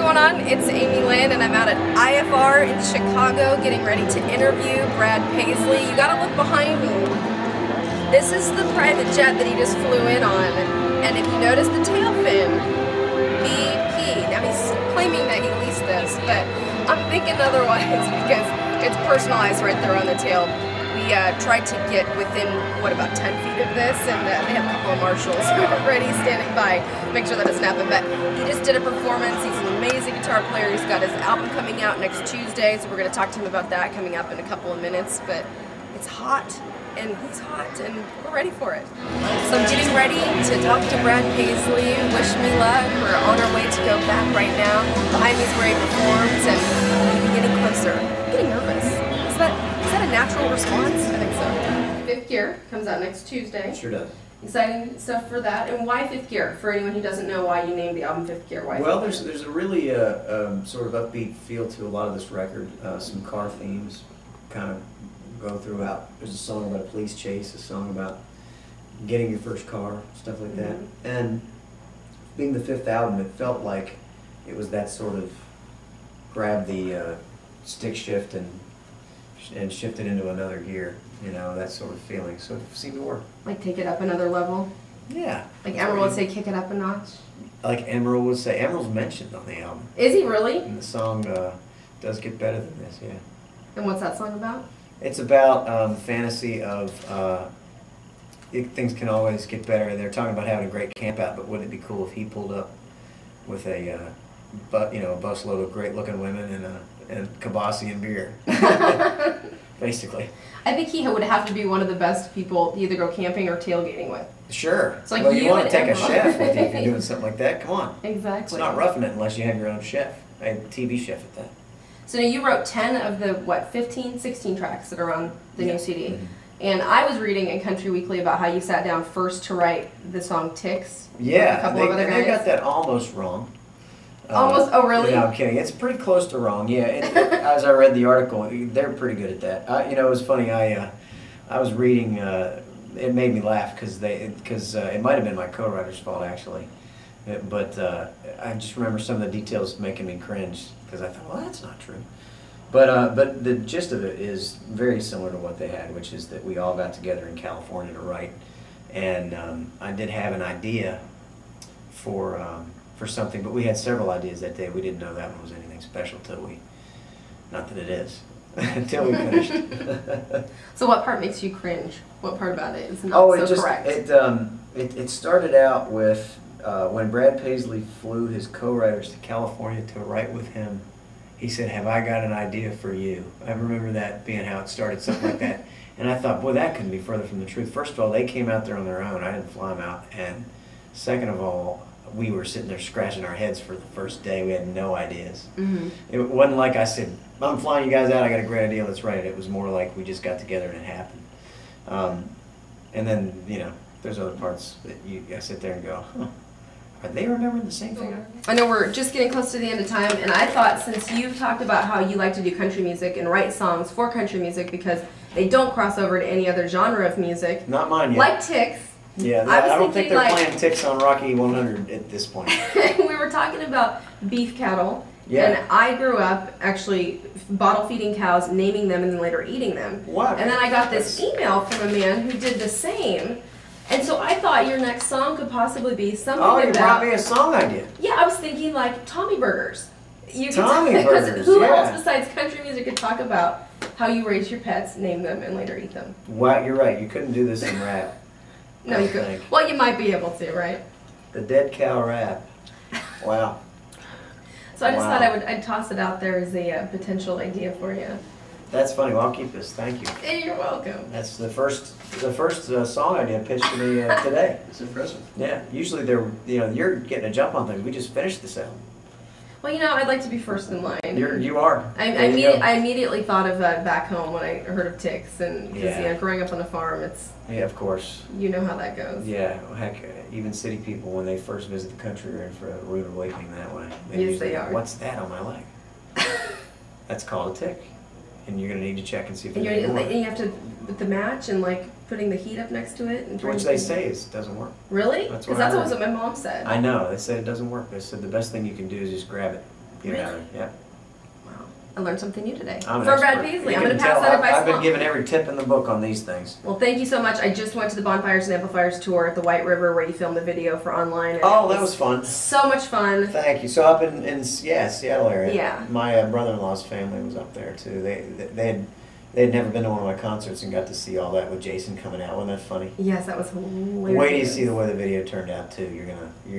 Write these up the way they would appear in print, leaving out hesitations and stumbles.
going on? It's Amy Lynn, and I'm out at IFR in Chicago getting ready to interview Brad Paisley. You gotta look behind me. This is the private jet that he just flew in on, and if you notice the tail fin, BP. Now he's claiming that he leased this, but I'm thinking otherwise because it's personalized right there on the tail. We tried to get within, what, about 10 feet of this, and they have a couple of marshals ready, standing by, make sure that doesn't happen. But he just did a performance. He's an amazing guitar player. He's got his album coming out next Tuesday, so we're going to talk to him about that coming up in a couple of minutes. But it's hot, and he's hot, and we're ready for it. So I'm getting ready to talk to Brad Paisley. Wish me luck. We're on our way to go back right now. Behind me is where he performs, and we're getting closer. I'm getting nervous. Is that a natural response? I think so. Fifth Gear comes out next Tuesday. Sure does. Exciting stuff for that. And why Fifth Gear? For anyone who doesn't know why you named the album Fifth Gear, why? Well, there's a really sort of upbeat feel to a lot of this record. Some car themes kind of go throughout. There's a song about a police chase, a song about getting your first car, stuff like that. And being the fifth album, it felt like it was that sort of grab the stick shift and shift it into another gear, you know, that sort of feeling. So it seemed to work. Like take it up another level? Yeah. Like Emerald would say kick it up a notch? Like Emerald would say. Emerald's mentioned on the album. Is he really? And the song does get better than this, yeah. And what's that song about? It's about the fantasy of things can always get better. They're talking about having a great camp out, but wouldn't it be cool if he pulled up with a busload of great-looking women and kibasi and beer, basically. I think he would have to be one of the best people to either go camping or tailgating with. Sure. It's like well, you want to take a Emerald. chef with you if you're doing something like that. Come on. Exactly. It's not roughing it unless you have your own chef, a TV chef at that. So now you wrote 10 of the, what, 15, 16 tracks that are on the new CD. Mm-hmm. And I was reading in Country Weekly about how you sat down first to write the song Ticks. Yeah, with a couple of other they guys. got that almost wrong. Almost? Oh, really? No, I'm kidding. It's pretty close to wrong. Yeah, as I read the article, they're pretty good at that. You know, it was funny. I was reading. It made me laugh because it might have been my co-writer's fault actually, but I just remember some of the details making me cringe because I thought, well, that's not true. But the gist of it is very similar to what they had, which is that we all got together in California to write, and I did have an idea for something, but we had several ideas that day. We didn't know that one was anything special till we, not that it is, until we finished. So what part makes you cringe? What part about it is not correct? It started out with when Brad Paisley flew his co-writers to California to write with him. He said, "Have I got an idea for you?" I remember that being how it started, something like that. And I thought, boy, that couldn't be further from the truth. First of all, they came out there on their own. I didn't fly them out. And second of all, we were sitting there scratching our heads for the first day. We had no ideas. Mm-hmm. It wasn't like I said, "I'm flying you guys out. I got a great idea. Let's write it." It was more like we just got together and it happened. And then, you know, there's other parts that I sit there and go, huh, are they remembering the same thing? I know we're just getting close to the end of time, and I thought since you've talked about how you like to do country music and write songs for country music because they don't cross over to any other genre of music. Not mine yet. Like Ticks. Yeah, I don't think they're playing Ticks on Rocky 100 at this point. We were talking about beef cattle, yeah. And I grew up actually bottle feeding cows, naming them, and then later eating them. Wow. And then I got this email from a man who did the same, and so I thought your next song could possibly be something about... Oh, you brought me a song idea. Yeah, I was thinking like Tommy Burgers. Tommy Burgers, who yeah. else besides country music could talk about how you raise your pets, name them, and later eat them? Wow, you're right. You couldn't do this in rap. No, you could. Well, you might be able to, right? The dead cow rap. Wow. So I just thought I'd toss it out there as a potential idea for you. That's funny. Well, I'll keep this. Thank you. Hey, you're welcome. That's the first song idea pitched to me today. It's impressive. Yeah. Usually you're getting a jump on things. We just finished this album. Well, you know, I'd like to be first in line. You are. I immediately thought of Back Home when I heard of Ticks, and because Yeah. growing up on a farm, it's Yeah, of course. you know how that goes. Yeah. Heck, even city people when they first visit the country are in for a rude awakening that way. Yes, they are. What's that on my leg? That's called a tick, and you're gonna need to check and see if And there's any more. you have to with the match and like putting the heat up next to it. And Which they say it doesn't work. Really? That's Because what I that's heard. what my mom said. I know. They said it doesn't work. They said the best thing you can do is just grab it get it out of there. Yeah. Wow. I learned something new today. I'm an For Brad expert. Paisley. You I'm going can to pass tell that advice I've been along. given every tip in the book on these things. Well, thank you so much. I just went to the Bonfires and Amplifiers tour at the White River where you filmed the video for online. And Oh, that was fun. So much fun. Thank you. So up in Seattle area. Yeah. My brother-in-law's family was up there too. They had never been to one of my concerts and got to see all that with Jason coming out. Wasn't that funny? Yes, that was hilarious. Wait till you see the way the video turned out too. You're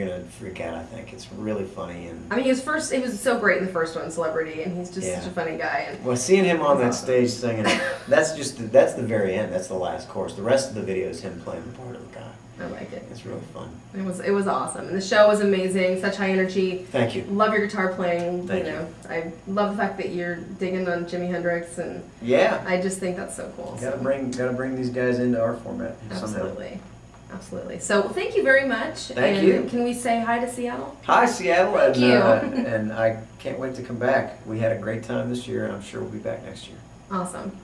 gonna freak out. I think it's really funny and. I mean, he was so great in the first one, Celebrity, and he's just such a funny guy. And well, seeing him on that awesome. stage singing, that's the very end. That's the last chorus. The rest of the video is him playing the part of the guy. I like it. It's really fun. It was awesome, and the show was amazing. Such high energy. Thank you. Love your guitar playing. Thank you. I love the fact that you're digging on Jimi Hendrix, and Yeah. I just think that's so cool. Gotta bring these guys into our format somehow. Absolutely. Absolutely. So well, thank you very much. Thank you. Can we say hi to Seattle? Hi, Seattle. Thank you. And I can't wait to come back. We had a great time this year, and I'm sure we'll be back next year. Awesome.